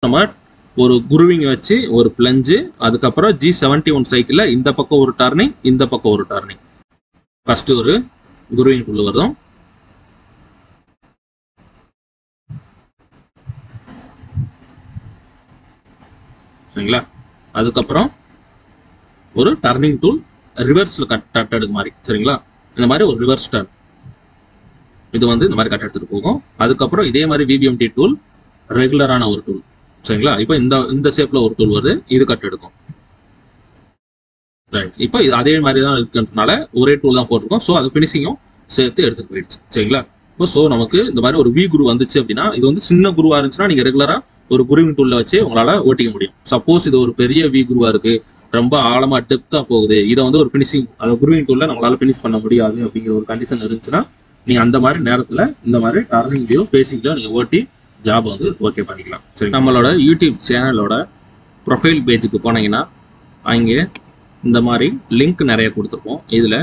நம்ம ஒரு குருவிங் வச்சு ஒரு பிளஞ்சு, அதுக்கப்புறம் G71 சைக்கிள்ல இந்த பக்கம் ஒரு டர்னிங், இந்த பக்கம் ஒரு டர்னிங். ஃபர்ஸ்ட் ஒரு குருவிங் உள்ள வரும். சரிங்களா? அதுக்கப்புறம் ஒரு டர்னிங் டூல் ரிவர்ஸ்ல கட் எடுக்க மாதிரி. சரிங்களா? இந்த மாதிரி ஒரு ரிவர்ஸ் டர்ன். இது வந்து இந்த மாதிரி கட் எடுத்துட்டு போகும். அதுக்கப்புறம் இதே மாதிரி VBMT டூல் ரெகுலரான ஒரு டூல். சரிங்களா? இப்போ இந்த ஷேப்ல ஒரு டூல் வருது, இது கட் எடுக்கும். ரைட். இப்போ அதே மாதிரி தான் இருக்கிறதுனால ஒரே டூல் தான் போட்டிருக்கோம். ஸோ அது ஃபினிஷிங்கும் சேர்த்து எடுத்துட்டு போயிடுச்சு. சரிங்களா? இப்போ ஸோ நமக்கு இந்த மாதிரி ஒரு வி குரு வந்துச்சு அப்படின்னா, இது வந்து சின்ன குருவா இருந்துச்சுன்னா நீங்க ரெகுலரா ஒரு குருவிங் டூல்ல வச்சு உங்களால ஓட்டிக்க முடியும். சப்போஸ் இது ஒரு பெரிய வி குருவா இருக்கு, ரொம்ப ஆழமா டெப்தா போகுது, இதை வந்து ஒரு ஃபினிஷிங் அந்த குருவிங் டூல்ல நம்மளால ஃபினிஷ் பண்ண முடியாது அப்படிங்கிற ஒரு கண்டிஷன் இருந்துச்சுன்னா, நீங்க அந்த மாதிரி நேரத்துல இந்த மாதிரி டர்னிங்லயோ பேசிக்லயோ நீங்க ஓட்டி ஜாப் வந்து ஓகே பண்ணிக்கலாம். சரி, நம்மளோட யூடியூப் சேனலோட ப்ரொஃபைல் பேஜுக்கு போனீங்கன்னா அங்கே இந்த மாதிரி லிங்க் நிறைய கொடுத்துருப்போம். இதில்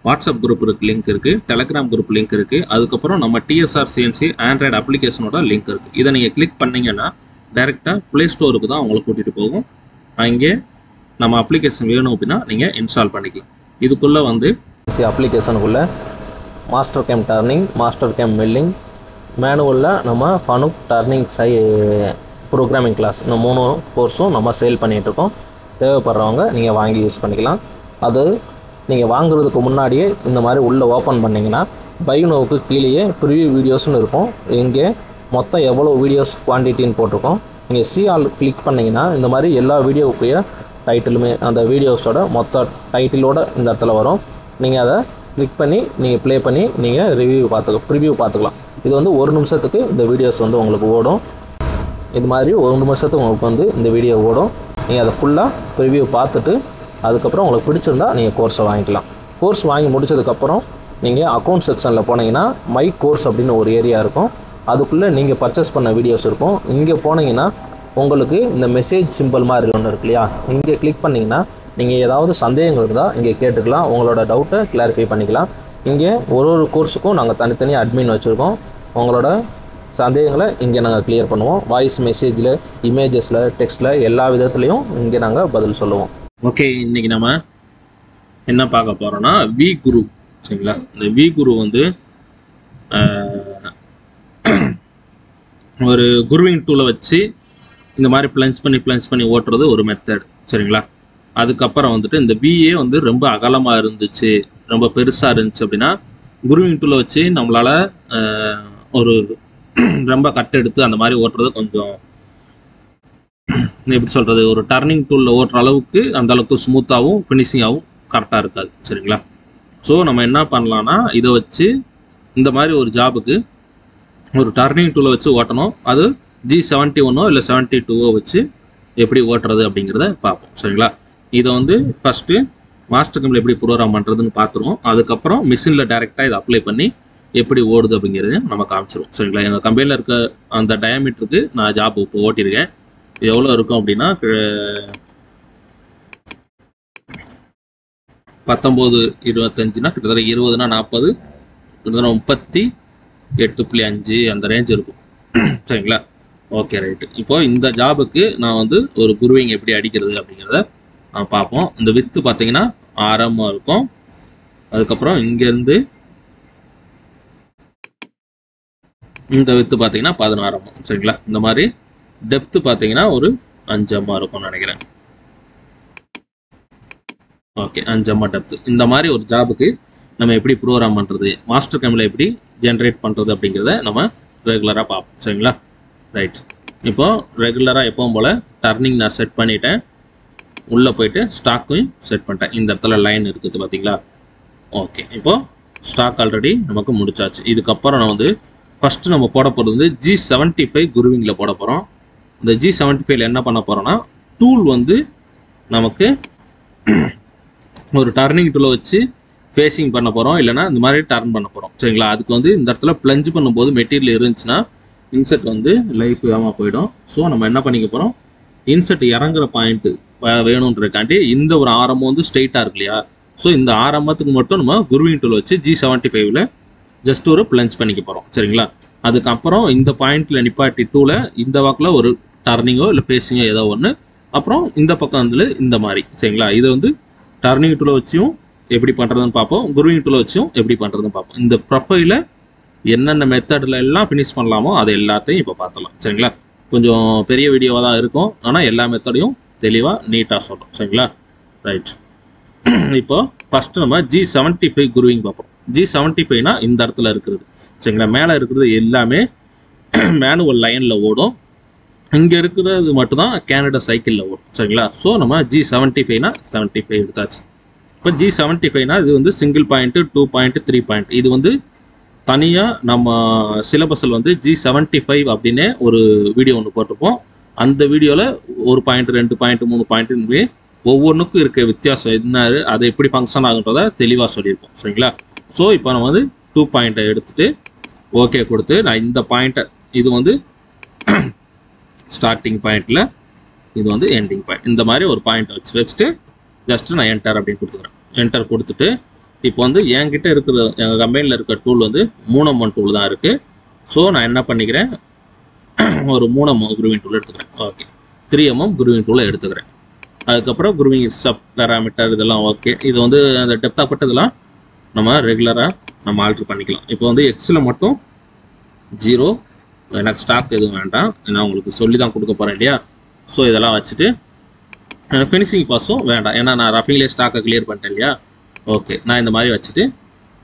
வாட்ஸ்அப் குரூப் லிங்க் இருக்குது, டெலகிராம் குரூப் லிங்க் இருக்குது, அதுக்கப்புறம் நம்ம TSR CNC ஆண்ட்ராய்டு அப்ளிகேஷனோட லிங்க் இருக்குது. இதை நீங்கள் கிளிக் பண்ணிங்கன்னா டைரெக்டாக ப்ளே ஸ்டோருக்கு தான் உங்களை கூட்டிகிட்டு போகும். அங்கே நம்ம அப்ளிகேஷன் வேணும் அப்படின்னா நீங்கள் இன்ஸ்டால் பண்ணிக்கலாம். இதுக்குள்ளே வந்து அப்ளிகேஷனுக்குள்ளே Mastercam turning, Mastercam milling, மேனுவலில் நம்ம ஃபனுக் டர்னிங் ப்ரோக்ராமிங் கிளாஸ், இந்த 3 கோர்ஸும் நம்ம சேல் பண்ணிகிட்ருக்கோம். தேவைப்படுறவங்க நீங்கள் வாங்கி யூஸ் பண்ணிக்கலாம். அது நீங்கள் வாங்குறதுக்கு முன்னாடியே இந்த மாதிரி உள்ளே ஓப்பன் பண்ணிங்கன்னா பை நோவுக்கு கீழேயே ப்ரிவியூ வீடியோஸ்னு இருக்கும். இங்கே மொத்தம் எவ்வளோ வீடியோஸ் குவான்டிட்டின்னு போட்டிருக்கோம். நீங்கள் ஆல் கிளிக் பண்ணிங்கன்னா இந்த மாதிரி எல்லா வீடியோவுக்குரிய டைட்டிலுமே அந்த வீடியோஸோட மொத்த டைட்டிலோட இந்த இடத்துல வரும். நீங்கள் அதை கிளிக் பண்ணி நீங்கள் ப்ளே பண்ணி நீங்கள் ப்ரிவியூ பார்த்துக்கலாம். இது வந்து 1 நிமிஷத்துக்கு இந்த வீடியோஸ் வந்து உங்களுக்கு ஓடும். இது மாதிரி 1 நிமிஷத்துக்கு உங்களுக்கு வந்து இந்த வீடியோ ஓடும். நீங்கள் அதை ஃபுல்லாக ப்ரிவியூ பார்த்துட்டு அதுக்கப்புறம் உங்களுக்கு பிடிச்சிருந்தா நீங்கள் கோர்ஸை வாங்கிக்கலாம். கோர்ஸ் வாங்கி முடிச்சதுக்கப்புறம் நீங்கள் அக்கௌண்ட் செக்ஷனில் போனீங்கன்னா மை கோர்ஸ் அப்படின்னு ஒரு ஏரியா இருக்கும். அதுக்குள்ளே நீங்கள் பர்ச்சேஸ் பண்ண வீடியோஸ் இருக்கும். இங்கே போனீங்கன்னா உங்களுக்கு இந்த மெசேஜ் சிம்பிள் மாதிரி ஒன்று இருக்கு இல்லையா, இங்கே கிளிக் பண்ணிங்கன்னா நீங்கள் ஏதாவது சந்தேகங்கள் இருந்தால் இங்கே கேட்டுக்கலாம். உங்களோட டவுட்டை கிளாரிஃபை பண்ணிக்கலாம். இங்கே ஒரு கோர்ஸுக்கும் நாங்கள் தனித்தனியாக அட்மின் வச்சுருக்கோம். உங்களோட சந்தேகங்களை இங்கே நாங்கள் கிளியர் பண்ணுவோம். வாய்ஸ் மெசேஜில், இமேஜஸில், டெக்ஸ்ட்டில் எல்லா விதத்துலையும் இங்கே நாங்கள் பதில் சொல்லுவோம். ஓகே, இன்னைக்கு நம்ம என்ன பார்க்க போகிறோன்னா வி குரு. சரிங்களா? இந்த வி குரு வந்து ஒரு குருவிங் டூலை வச்சு இந்த மாதிரி பிளஞ்ச் பண்ணி ஓட்டுறது ஒரு மெத்தட். சரிங்களா? அதுக்கப்புறம் வந்துட்டு இந்த விஏ வந்து ரொம்ப அகலமாக இருந்துச்சு, ரொம்ப பெருசாக இருந்துச்சு அப்படின்னா குருவிங் டூலை வச்சு நம்மளால் ஒரு ரொம்ப கட் எடுத்து அந்த மாதிரி ஓட்டுறது கொஞ்சம் எப்படி சொல்கிறது, ஒரு டர்னிங் டூலில் ஓட்டுற அளவுக்கு அந்த அளவுக்கு ஸ்மூத்தாகவும் ஃபினிஷிங்காகவும் கரெக்டாக இருக்காது. சரிங்களா? ஸோ நம்ம என்ன பண்ணலான்னா இதை வச்சு இந்த மாதிரி ஒரு ஜாபுக்கு ஒரு டர்னிங் டூலை வச்சு ஓட்டணும். அது G71 இல்லை 72 வச்சு எப்படி ஓட்டுறது அப்படிங்கிறத பார்ப்போம். சரிங்களா? இதை வந்து ஃபஸ்ட்டு மாஸ்டர் கேமில் எப்படி ப்ரோக்ராம் பண்ணுறதுன்னு பார்த்துருவோம். அதுக்கப்புறம் மிஷினில் டைரெக்டாக இதை அப்ளை பண்ணி எப்படி ஓடுது அப்படிங்கிறத நம்ம காமிச்சிருவோம். சரிங்களா? எங்கள் கம்பெனியில் இருக்க அந்த டயாமீட்டருக்கு நான் ஜாப் இப்போ ஓட்டியிருக்கேன். எவ்வளோ இருக்கும் அப்படின்னா 19-25னா கிட்டத்தட்ட 20னா 40, கிட்டத்தட்ட 38.5 அந்த ரேஞ்ச் இருக்கும். சரிங்களா? Okay, right. இப்போ இந்த ஜாபுக்கு நான் வந்து ஒரு குருவிங் எப்படி அடிக்கிறது அப்படிங்கிறத நான் பார்ப்போம். இந்த வித்து பார்த்தீங்கன்னா 6 இருக்கும். அதுக்கப்புறம் இங்கேருந்து இந்த வித்து பார்த்தீங்கன்னா 16. சரிங்களா? இந்த மாதிரி டெப்த்து பார்த்தீங்கன்னா ஒரு 5 இருக்கும்னு நினைக்கிறேன். Okay, 5 depth. இந்த மாதிரி ஒரு ஜாபுக்கு நம்ம எப்படி ப்ரோக்ராம் பண்ணுறது, மாஸ்டர் கேமில் எப்படி ஜென்ரேட் பண்ணுறது அப்படிங்கிறத நம்ம ரெகுலராக பார்ப்போம். சரிங்களா? ரைட். இப்போது ரெகுலராக எப்பவும் போல் டர்னிங் நான் செட் பண்ணிட்டேன். உள்ளே போயிட்டு ஸ்டாக்கையும் செட் பண்ணிட்டேன். இந்த இடத்துல லைன் இருக்குது பார்த்தீங்களா? ஓகே, இப்போது ஸ்டாக் ஆல்ரெடி நமக்கு முடிச்சாச்சு. இதுக்கப்புறம் நான் வந்து ஃபஸ்ட்டு நம்ம போட போகிறது வந்து G75 குருவிங்கில் போட போகிறோம். இந்த G75 என்ன பண்ண போகிறோன்னா டூல் வந்து நமக்கு ஒரு டர்னிங் டூலை வச்சு ஃபேஸிங் பண்ண போகிறோம், இல்லைனா இந்த மாதிரி டர்ன் பண்ண போகிறோம். சரிங்களா? அதுக்கு வந்து இந்த இடத்துல பிளஞ்ச் பண்ணும்போது மெட்டீரியல் இருந்துச்சுன்னா இன்செட் வந்து லைஃப் வேகமாக போயிடும். ஸோ நம்ம என்ன பண்ணிக்க போகிறோம், இன்செட் இறங்குற பாயிண்ட்டு வேணுன்றதுக்காண்டி இந்த ஒரு ஆரம்பம் வந்து ஸ்ட்ரெயிட்டாக இருக்கு இல்லையா, ஸோ இந்த ஆரம்பத்துக்கு மட்டும் நம்ம குருவிங் டூல் வச்சு G75ல் ஜஸ்ட் ஒரு பிளஞ்ச் பண்ணிக்க போகிறோம். சரிங்களா? அதுக்கப்புறம் இந்த பாயிண்ட்டில் நிப்பாட்டி டூலை இந்த வாக்கில் ஒரு டர்னிங்கோ இல்லை பேசிங்கோ ஏதோ ஒன்று. அப்புறம் இந்த பக்கம் வந்து இந்த மாதிரி சரிங்களா. இது வந்து டர்னிங் டூலை வச்சும் எப்படி பண்ணுறதுன்னு பார்ப்போம், குரூவிங் டூலை வச்சும் எப்படி பண்ணுறதுன்னு பார்ப்போம். இந்த ப்ரொஃபைல என்னென்ன மெத்தடில் எல்லாம் ஃபினிஷ் பண்ணலாமோ அது எல்லாத்தையும் இப்போ பார்த்துலாம் சரிங்களா. கொஞ்சம் பெரிய வீடியோவாக தான் இருக்கும், ஆனால் எல்லா மெத்தடையும் தெளிவாக நீட்டாக சொல்கிறோம் சரிங்களா. ரைட், இப்போ ஃபஸ்ட்டு நம்ம G75 குரூவிங் பார்ப்போம். G75னா இந்த இடத்துல இருக்கிறது சரிங்களா. மேலே இருக்கிறது எல்லாமே மேனுவல் லைனில் ஓடும், இங்கே இருக்கிறது மட்டும்தான் கேனடா சைக்கிளில் ஓடும் சரிங்களா. ஸோ நம்ம G75னா 75 எடுத்தாச்சு. இப்போ G75னா இது வந்து சிங்கிள் பாயிண்ட்டு, 2 பாயிண்ட், 3 பாயிண்ட். இது வந்து தனியாக நம்ம சிலபஸில் வந்து G75 அப்படின்னே ஒரு வீடியோ ஒன்று போட்டிருப்போம். அந்த வீடியோவில் 1 பாயிண்ட், 2 பாயிண்ட், 3 பாயிண்ட்டு ஒவ்வொன்றுக்கும் இருக்க வித்தியாசம் என்ன, அது எப்படி ஃபங்க்ஷன் ஆகுன்றதை தெளிவாக சொல்லியிருப்போம் சரிங்களா. ஸோ இப்போ நம்ம வந்து 2 பாயிண்ட்டை எடுத்துகிட்டு ஓகே கொடுத்து நான் இந்த பாயிண்ட்டை, இது வந்து ஸ்டார்டிங் பாயிண்டில், இது வந்து எண்டிங் பாயிண்ட், இந்த மாதிரி ஒரு பாயிண்ட் வச்சுட்டு ஜஸ்ட்டு நான் என்டர் அப்படின்னு கொடுத்துக்கிறேன். என்டர் கொடுத்துட்டு இப்போ வந்து என்கிட்ட இருக்கிற எங்கள் கம்பெனியில் இருக்கிற டூல் வந்து 3M டூல் தான் இருக்குது. ஸோ நான் என்ன பண்ணிக்கிறேன், ஒரு 3M குரூவிங் டூல் எடுத்துக்கிறேன். ஓகே, 3M குரூவிங் டூலை எடுத்துக்கிறேன். அதுக்கப்புறம் குரூவிங் சப் பேராமீட்டர் இதெல்லாம் ஓகே. இது வந்து அந்த டெப்த்தாக பட்டதெல்லாம் நம்ம ரெகுலராக நம்ம ஆல்ட்ரு பண்ணிக்கலாம். இப்போ வந்து எக்ஸில் மட்டும் 0, எனக்கு ஸ்டாக் எதுவும் வேண்டாம், நான் உங்களுக்கு சொல்லி தான் கொடுக்க போகிறேன் இல்லையா. ஸோ இதெல்லாம் வச்சுட்டு ஃபினிஷிங் பாஸும் வேண்டாம், ஏன்னா நான் ரஃபிங்லேயே ஸ்டாக்கை கிளியர் பண்ணிட்டேன் இல்லையா. ஓகே, நான் இந்த மாதிரி வச்சுட்டு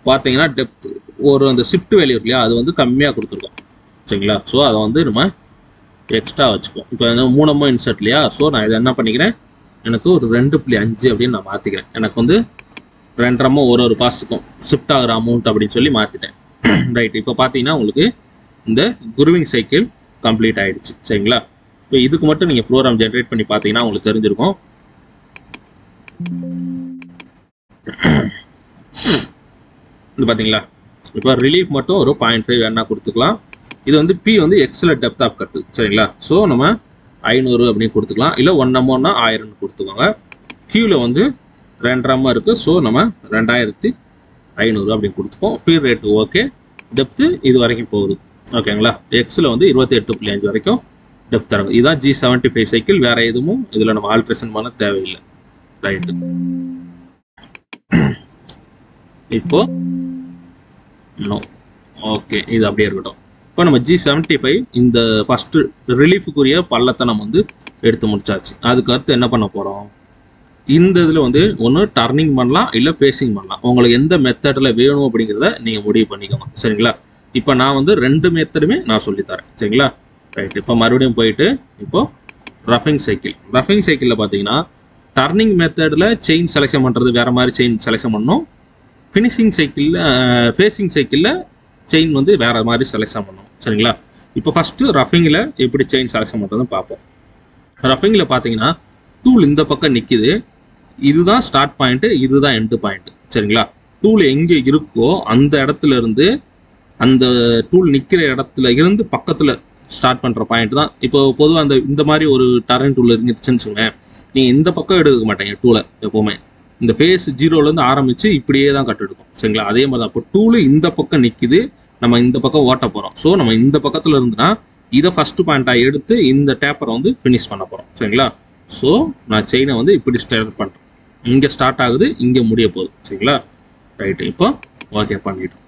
பார்த்தீங்கன்னா டெப்த் ஒரு அந்த ஷிஃப்ட் வேல்யூ இல்லையா, அது வந்து கம்மியாக கொடுத்துருக்கோம் சரிங்களா. ஸோ அதை வந்து நம்ம எக்ஸ்ட்ரா வச்சுப்போம். இப்போ 3M இன்சர்ட் இல்லையா. ஸோ நான் இதை என்ன பண்ணிக்கிறேன், எனக்கு ஒரு 2.5 அப்படின்னு நான் மாற்றிக்கிறேன். எனக்கு வந்து 2M ஒரு பாஸுக்கும் ஷிஃப்ட் ஆகிற அமௌண்ட் அப்படின்னு சொல்லி மாற்றிட்டேன். ரைட், இப்போ பார்த்தீங்கன்னா உங்களுக்கு இந்த குரூவிங் சைக்கிள் கம்ப்ளீட் ஆகிடுச்சு சரிங்களா. இப்போ இதுக்கு மட்டும் நீங்கள் ப்ரோக்ராம் ஜென்ரேட் பண்ணி பார்த்தீங்கன்னா உங்களுக்கு தெரிஞ்சிருக்கும். இது பார்த்தீங்களா, இப்போ ரிலீஃப் மட்டும் ஒரு 0.5 வேணா கொடுத்துக்கலாம். இது வந்து P வந்து எக்ஸில் டெப்த் ஆஃப் கட்டு சரிங்களா. ஸோ நம்ம 500 அப்படின்னு கொடுத்துக்கலாம், இல்லை 1M 1000 கொடுத்துக்கோங்க. Qவில் வந்து 2M இருக்குது. ஸோ நம்ம 2500 அப்படின்னு கொடுத்துப்போம். P ரேட்டு ஓகே, டெப்த்து இது வரைக்கும் போகுது ஓகேங்களா. எக்ஸில் வந்து 28.5 வரைக்கும் டெப்த் தரும். இதுதான் G75 சைக்கிள், வேறு எதுவும் இதில் நம்ம ஆல்ட்ரேஷன் பண்ண தேவையில்லை. ரைட்டு, இப்போ நோ ஓகே, இது அப்படியே இருக்கட்டும். இப்போ நம்ம G75 இந்த ஃபஸ்ட்டு ரிலீஃபுக்குரிய பள்ளத்தை நம்ம வந்து எடுத்து முடிச்சாச்சு. அதுக்கு அடுத்து என்ன பண்ண போகிறோம், இந்த இதில் வந்து ஒன்று டர்னிங் பண்ணலாம், இல்லை பேசிங் பண்ணலாம். உங்களுக்கு எந்த மெத்தடில் வேணும் அப்படிங்கிறத நீங்கள் முடிவு பண்ணிக்கோங்க சரிங்களா. இப்போ நான் வந்து 2 மெத்தடுமே நான் சொல்லித்தரேன் சரிங்களா. ரைட், இப்போ மறுபடியும் போயிட்டு இப்போது ரஃபிங் சைக்கிளில் பார்த்தீங்கன்னா டர்னிங் மெத்தடில் செயின் செலெக்ஷன் பண்ணுறது வேறு மாதிரி செயின் செலெக்ஷன் பண்ணணும். ஃபினிஷிங் சைக்கிளில் ஃபேஸிங் சைக்கிளில் செயின் வந்து வேறு மாதிரி செலெக்ஷன் பண்ணணும் சரிங்களா. இப்போ ஃபஸ்ட்டு ரஃபிங்கில் எப்படி செயின் செலெக்ஷன் பண்ணுறதுன்னு பார்ப்போம். ரஃபிங்கில் பார்த்தீங்கன்னா டூல் இந்த பக்கம் நிற்கிது, இதுதான் ஸ்டார்ட் பாயிண்ட்டு, இதுதான் எண்டு பாயிண்ட்டு சரிங்களா. டூல் எங்கே இருக்கோ அந்த இடத்துல இருந்து, அந்த டூல் நிற்கிற இடத்துல இருந்து பக்கத்தில் ஸ்டார்ட் பண்ணுற பாயிண்ட் தான். இப்போ பொதுவாக இந்த மாதிரி ஒரு டர்னிங் டூல் இருந்துச்சுன்னு சொல்லுவேன், நீங்கள் இந்த பக்கம் எடுக்க மாட்டீங்க டூலை. எப்போவுமே இந்த ஃபேஸ் 0லேருந்து ஆரம்பித்து இப்படியே தான் கட் எடுக்கும் சரிங்களா. அதே மாதிரி தான் இப்போ டூலு இந்த பக்கம் நிற்கிது, நம்ம இந்த பக்கம் ஓட்ட போகிறோம். ஸோ நம்ம இந்த பக்கத்தில் இருந்துன்னா இதை ஃபஸ்ட்டு பாயிண்ட்டாக எடுத்து இந்த டேப்பரை வந்து ஃபினிஷ் பண்ண போகிறோம் சரிங்களா. ஸோ நான் செயினை வந்து இப்படி ஸ்டார்ட் பண்ணுறேன், இங்கே ஸ்டார்ட் ஆகுது, இங்கே முடிய போகுது சரிங்களா. ரைட்டு, இப்போ ஓகே பண்ணிட்டோம்.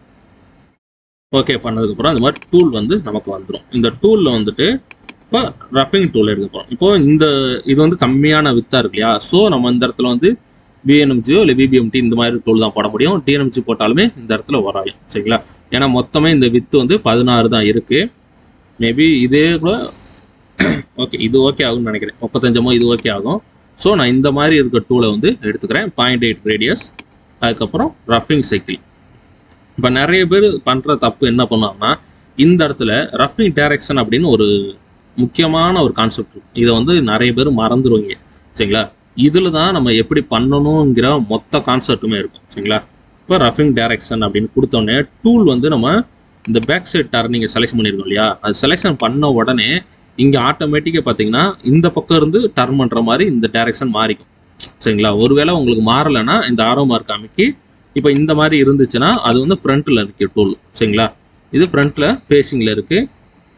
ஓகே பண்ணதுக்கப்புறம் இந்த மாதிரி டூல் வந்து நமக்கு வந்துடும். இந்த டூலில் வந்துட்டு இப்போ ரஃபிங் டூல் எடுக்க போகிறோம். இப்போது இது வந்து கம்மியான வித்தாக இருக்கு இல்லையா. ஸோ நம்ம இந்த இடத்துல வந்து BNMGயோ இல்லை VBMT இந்த மாதிரி டூல் தான் போட முடியும். DNMG போட்டாலுமே இந்த இடத்துல வராயும் சரிங்களா. ஏன்னா மொத்தமே இந்த வித்து வந்து 16 தான் இருக்குது. மேபி இதே கூட ஓகே, இது ஓகே ஆகும்னு நினைக்கிறேன். 35 இது ஓகே ஆகும். ஸோ நான் இந்த மாதிரி இருக்க டூலை வந்து எடுத்துக்கிறேன். 0.8 ரேடியஸ். அதுக்கப்புறம் ரஃபிங் சைக்கிள். இப்போ நிறைய பேர் பண்ணுற தப்பு என்ன பண்ணுவாங்கன்னா, இந்த இடத்துல ரஃபிங் டைரக்ஷன் அப்படின்னு ஒரு முக்கியமான ஒரு கான்செப்ட், இதை வந்து நிறைய பேர் மறந்துடுவீங்க சரிங்களா. இதில் தான் நம்ம எப்படி பண்ணணுங்கிற மொத்த கான்செப்ட்டுமே இருக்கும் சரிங்களா. இப்போ ரஃபிங் டைரக்ஷன் அப்படின்னு கொடுத்தோடனே டூல் வந்து நம்ம இந்த பேக் சைட் டர்னிங்கை செலெக்ஷன் பண்ணியிருக்கோம் இல்லையா, அது செலெக்ஷன் பண்ண உடனே இங்கே ஆட்டோமேட்டிக்காக பார்த்தீங்கன்னா இந்த பக்கம் இருந்து டர்ன் பண்ணுற மாதிரி இந்த டைரக்ஷன் மாறிக்கும் சரிங்களா. ஒருவேளை உங்களுக்கு மாறலைன்னா இந்த ஆரோ மார்க் அமைக்கி இப்போ இந்த மாதிரி இருந்துச்சுன்னா அது வந்து ஃப்ரண்ட்டில் இருக்குது டூல் சரிங்களா. இது ஃப்ரண்ட்டில் ஃபேஸிங்கில் இருக்குது.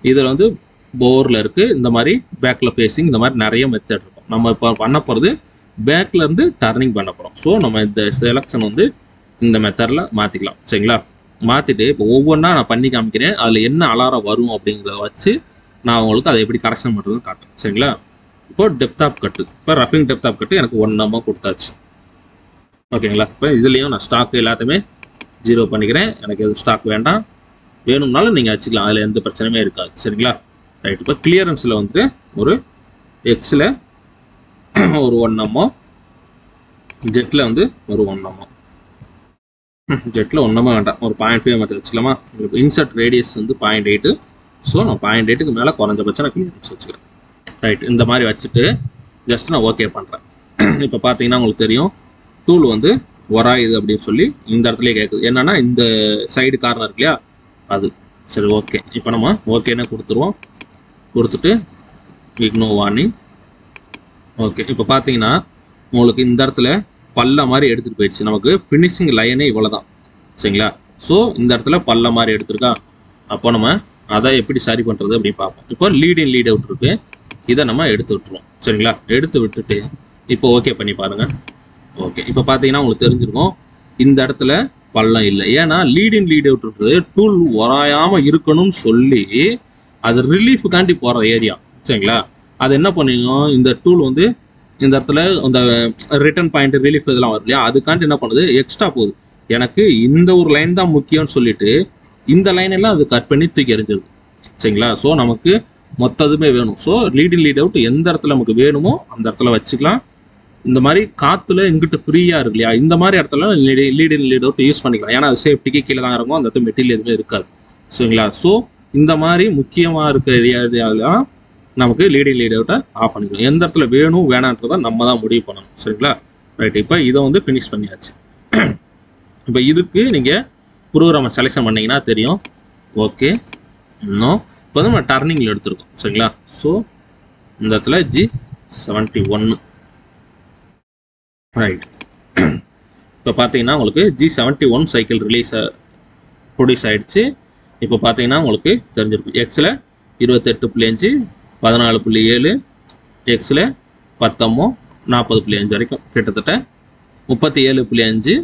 இதில் வந்து போரில் இருக்குது, இந்த மாதிரி பேக்கில் ஃபேஸிங், இந்த மாதிரி நிறைய மெத்தட் இருக்கும். நம்ம இப்போ பண்ண போகிறது பேக்கில் இருந்து டர்னிங் பண்ண போகிறோம். ஸோ நம்ம இந்த செலெக்ஷன் வந்து இந்த மெத்தடில் மாற்றிக்கலாம். சரிங்களா? மாற்றிட்டு இப்போ ஒவ்வொன்றா நான் பண்ணி காமிக்கிறேன். அதில் என்ன அலாரம் வரும் அப்படிங்கிறத வச்சு நான் உங்களுக்கு அதை எப்படி கரெக்ஷன் பண்ணுறதுன்னு காட்டுறேன். சரிங்களா? இப்போ டெப்த் ஆஃப் கட்டு, இப்போ ரஃபிங் டெப்த் ஆஃப் கட்டு எனக்கு 1 mm கொடுத்தாச்சு. ஓகேங்களா? இப்போ இதுலேயும் நான் ஸ்டாக் எல்லாத்தையுமே 0 பண்ணிக்கிறேன். எனக்கு எதுவும் ஸ்டாக் வேண்டாம், வேணும்னாலும் நீங்கள் வச்சுக்கலாம், அதில் எந்த பிரச்சனையுமே இருக்காது. சரிங்களா? ரைட். இப்போ கிளியரன்ஸில் வந்து ஒரு எக்ஸில் ஒரு 1 mm, ஜெட்டில் வந்து ஒரு 1 mm. ஜெட்டில் 1 mm வேண்டாம், ஒரு 0.5 mm வச்சுக்கலாமா? உங்களுக்கு இன்சர்ட் ரேடியஸ் வந்து 0.8. ஸோ நான் 0.8க்கு மேலே குறைஞ்சபட்சம் நான் கிளியரன்ஸ் வச்சுக்கிறேன். ரைட். இந்த மாதிரி வச்சுட்டு ஜஸ்ட் நான் ஓகே பண்ணுறேன். இப்போ பார்த்தீங்கன்னா உங்களுக்கு தெரியும் டூல் வந்து வராயுது அப்படின்னு சொல்லி இந்த இடத்துலயே கேட்குது. என்னன்னா இந்த சைடு கார்னர் இருக்கு இல்லையா, அது. சரி, ஓகே. இப்போ நம்ம ஓகேன்னு கொடுத்துருவோம். கொடுத்துட்டு இக்னோ வார்னிங். ஓகே. இப்போ பார்த்தீங்கன்னா உங்களுக்கு இந்த இடத்துல பல்ல மாதிரி எடுத்துகிட்டு போயிடுச்சு. நமக்கு ஃபினிஷிங் லைனே இவ்வளோ தான். சரிங்களா? ஸோ இந்த இடத்துல பல்ல மாதிரி எடுத்துருக்கா. அப்போ நம்ம அதை எப்படி சரி பண்ணுறது அப்படின்னு பார்ப்போம். இப்போ லீட் இன் லீட் அவுட் இருக்குது, இதை நம்ம எடுத்து விட்டுருவோம். சரிங்களா? எடுத்து விட்டுட்டு இப்போ ஓகே பண்ணி பாருங்கள். ஓகே. இப்போ பார்த்தீங்கன்னா உங்களுக்கு தெரிஞ்சிருக்கும் இந்த இடத்துல பள்ளம் இல்லை. ஏன்னா லீட் இன் லீட் அவுட் இருக்குது டூல் வராயாமல் இருக்கணும்னு சொல்லி அது ரிலீஃபுக்காண்டி போகிற ஏரியா. சரிங்களா? அது என்ன பண்ணுங்க, இந்த டூல் வந்து இந்த இடத்துல அந்த ரிட்டர்ன் பாயிண்ட் ரிலீஃப் இதெல்லாம் வரும் இல்லையா, அதுக்காண்டி என்ன பண்ணுது, எக்ஸ்ட்ரா போகுது. எனக்கு இந்த ஒரு லைன் தான் முக்கியம்னு சொல்லிட்டு இந்த லைன் எல்லாம் அது கட் பண்ணி தூக்கி எறிஞ்சிருது. சரிங்களா? ஸோ நமக்கு மொத்ததுமே வேணும். ஸோ லீட் இன் லீட் அவுட் எந்த இடத்துல நமக்கு வேணுமோ அந்த இடத்துல வச்சுக்கலாம். இந்த மாதிரி காற்றுல இங்கிட்டு ஃப்ரீயாக இருக்கு இல்லையா, இந்த மாதிரி இடத்துல லீட் இன் லீட் அவுட் யூஸ் பண்ணிக்கலாம். ஏன்னா அது சேஃப்டிக்கு கீழே தான் இருக்கும், அந்த இடத்துல மெட்டீரியல் எதுவுமே இருக்காது. சரிங்களா? ஸோ இந்த மாதிரி முக்கியமாக இருக்கிற ஏரியாலாம் நமக்கு லீட் இன் லீட் அவுட்டை ஆஃப் பண்ணிக்கலாம். எந்த இடத்துல வேணும் வேணான்றதை நம்ம தான் முடிவு பண்ணணும். சரிங்களா? ரைட். இப்போ இதை வந்து ஃபினிஷ் பண்ணியாச்சு. இப்போ இதுக்கு நீங்கள் ப்ரோக்ராமை செலெக்ஷன் பண்ணிங்கன்னா தெரியும். ஓகே. இன்னும் இப்போ வந்து நம்ம டர்னிங்கில் எடுத்துருக்கோம். சரிங்களா? ஸோ இந்த இடத்துல G71. ரைட். இப்போ பார்த்தீங்கன்னா உங்களுக்கு G71 சைக்கிள் ப்ரொடியூஸ் ஆகிடுச்சு. இப்போ பார்த்தீங்கன்னா உங்களுக்கு தெரிஞ்சிருக்கும் எக்ஸில் 28.5, 14.7, எக்ஸில் 10, 40.5 வரைக்கும், கிட்டத்தட்ட 37.5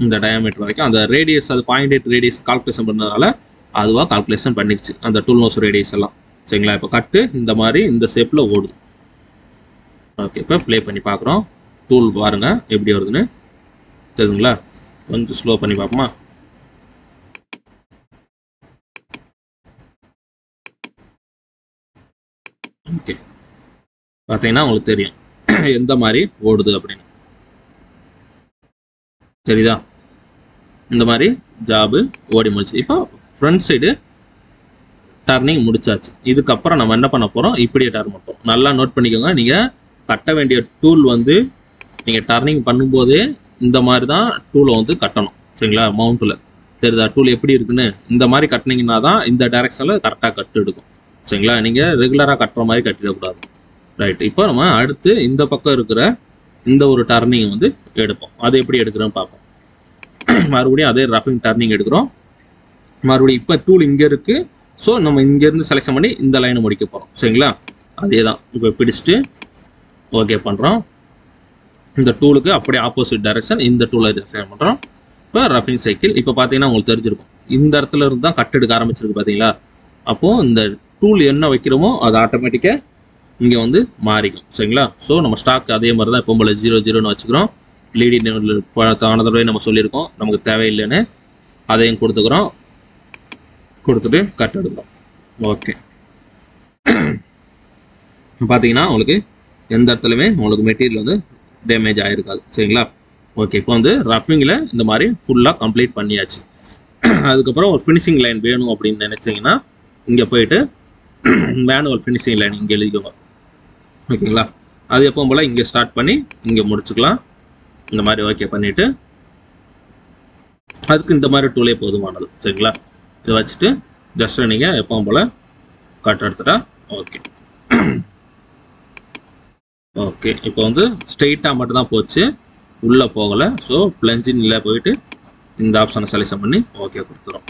இந்த டயாமீட்டர் வரைக்கும். அந்த ரேடியஸ் அது 0.8 ரேடியஸ் கால்குலேஷன் பண்ணதுனால அதுவாக கால்குலேஷன் பண்ணிடுச்சு அந்த டூல் நோஸ் ரேடியஸ் எல்லாம். சரிங்களா? இப்போ கட்டு இந்த மாதிரி இந்த ஷேப்பில் ஓடுது. ஓகே. இப்போ ப்ளே பண்ணி பார்க்குறோம். டூல் பாருங்க எப்படி வருதுன்னு தெரியுதுங்களா? கொஞ்சம் ஸ்லோ பண்ணி பார்ப்போமா? ஓகே. பார்த்தீங்கன்னா உங்களுக்கு தெரியும் எந்த மாதிரி ஓடுது அப்படின்னு. சரிதா? இந்த மாதிரி ஜாபு ஓடி முடிச்சு. இப்போ ஃப்ரண்ட் சைடு டர்னிங் முடிச்சாச்சு. இதுக்கப்புறம் நம்ம என்ன பண்ண போகிறோம், இப்படியே டர்ன் பண்ணுறோம். நல்லா நோட் பண்ணிக்கோங்க. நீங்கள் கட்ட வேண்டிய டூல் வந்து நீங்கள் டர்னிங் பண்ணும்போதே இந்த மாதிரி தான் டூலை வந்து கட்டணும். சரிங்களா? மவுண்ட்டில் தெரியுதா டூல் எப்படி இருக்குன்னு? இந்த மாதிரி கட்டினீங்கன்னா தான் இந்த டைரெக்ஷனில் கரெக்டாக கட்டு எடுக்கும். சரிங்களா? நீங்கள் ரெகுலராக கட்டுற மாதிரி கட்டிடக்கூடாது. ரைட். இப்போ நம்ம அடுத்து இந்த பக்கம் இருக்கிற இந்த ஒரு டர்னிங் வந்து எடுப்போம். அது எப்படி எடுக்கிறோன்னு பார்ப்போம். மறுபடியும் அதே ரஃபிங் டர்னிங் எடுக்கிறோம். மறுபடியும் இப்போ டூல் இங்கே இருக்குது. ஸோ நம்ம இங்கேருந்து செலக்ஷன் பண்ணி இந்த லைனை முடிக்க போகிறோம். சரிங்களா? அதே தான். இப்போ பிடிச்சிட்டு ஓகே பண்ணுறோம். இந்த டூலுக்கு அப்படியே ஆப்போசிட் டைரக்ஷன் இந்த டூலை செலக்ட் பண்ணுறோம். இப்போ ரஃபிங் சைக்கிள். இப்போ பார்த்தீங்கன்னா உங்களுக்கு தெரிஞ்சிருக்கும் இந்த இடத்துல இருந்து தான் கட் எடுக்க ஆரம்பிச்சிருக்கு. பார்த்தீங்களா? அப்போது இந்த டூல் என்ன வைக்கிறோமோ அது ஆட்டோமேட்டிக்காக இங்கே வந்து மாறிக்கும். சரிங்களா? ஸோ நம்ம ஸ்டாக் அதே மாதிரி தான் இப்போ போல 00ன்னு வச்சுக்கிறோம். லீடிங் ஆன தடவை நம்ம சொல்லியிருக்கோம் நமக்கு தேவையில்லைன்னு, அதையும் கொடுத்துக்கிறோம். கொடுத்துட்டு கட் எடுக்கிறோம். ஓகே. பார்த்தீங்கன்னா உங்களுக்கு எந்த இடத்துலையுமே உங்களுக்கு மெட்டீரியல் வந்து டேமேஜ் ஆகிருக்காது. சரிங்களா? ஓகே. இப்போ வந்து ரஃபிங்கில் இந்த மாதிரி ஃபுல்லாக கம்ப்ளீட் பண்ணியாச்சு. அதுக்கப்புறம் ஒரு ஃபினிஷிங் லைன் வேணும் அப்படின்னு நினச்சிங்கன்னா இங்கே போயிட்டு மேனுவல் ஃபினிஷிங் லைன் இங்கே எழுதிக்கோங்க. ஓகேங்களா? அது எப்பவும் போல் இங்கே ஸ்டார்ட் பண்ணி இங்கே முடிச்சுக்கலாம். இந்த மாதிரி ஓகே பண்ணிவிட்டு அதுக்கு இந்த மாதிரி டூலே போதுமானது. சரிங்களா? இதை வச்சுட்டு ஜஸ்ட் நீங்கள் எப்பவும் போல் கட் எடுத்துட்டா ஓகே. ஓகே. இப்போ வந்து ஸ்ட்ரெயிட்டாக மட்டும் தான் போச்சு, உள்ளே போகலை. ஸோ பிளஞ்சின்ல போயிட்டு இந்த ஆப்ஷனை செலக்ஷன் பண்ணி ஓகே கொடுத்துரும்.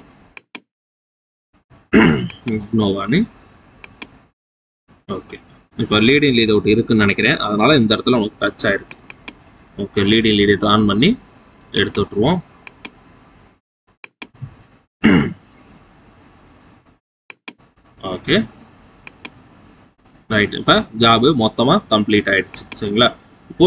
நோவானி இப்போ லீடிங் லீட் அவுட் இருக்குன்னு நினைக்கிறேன், அதனால இந்த இடத்துல உங்களுக்கு டச் ஆயிருக்கு. Okay, leading lead out on பண்ணி எடுத்து விட்டுருவோம். ஓகே ரைட், இப்போ ஜாபு மொத்தமாக கம்ப்ளீட் ஆயிடுச்சு. சரிங்களா? இப்போ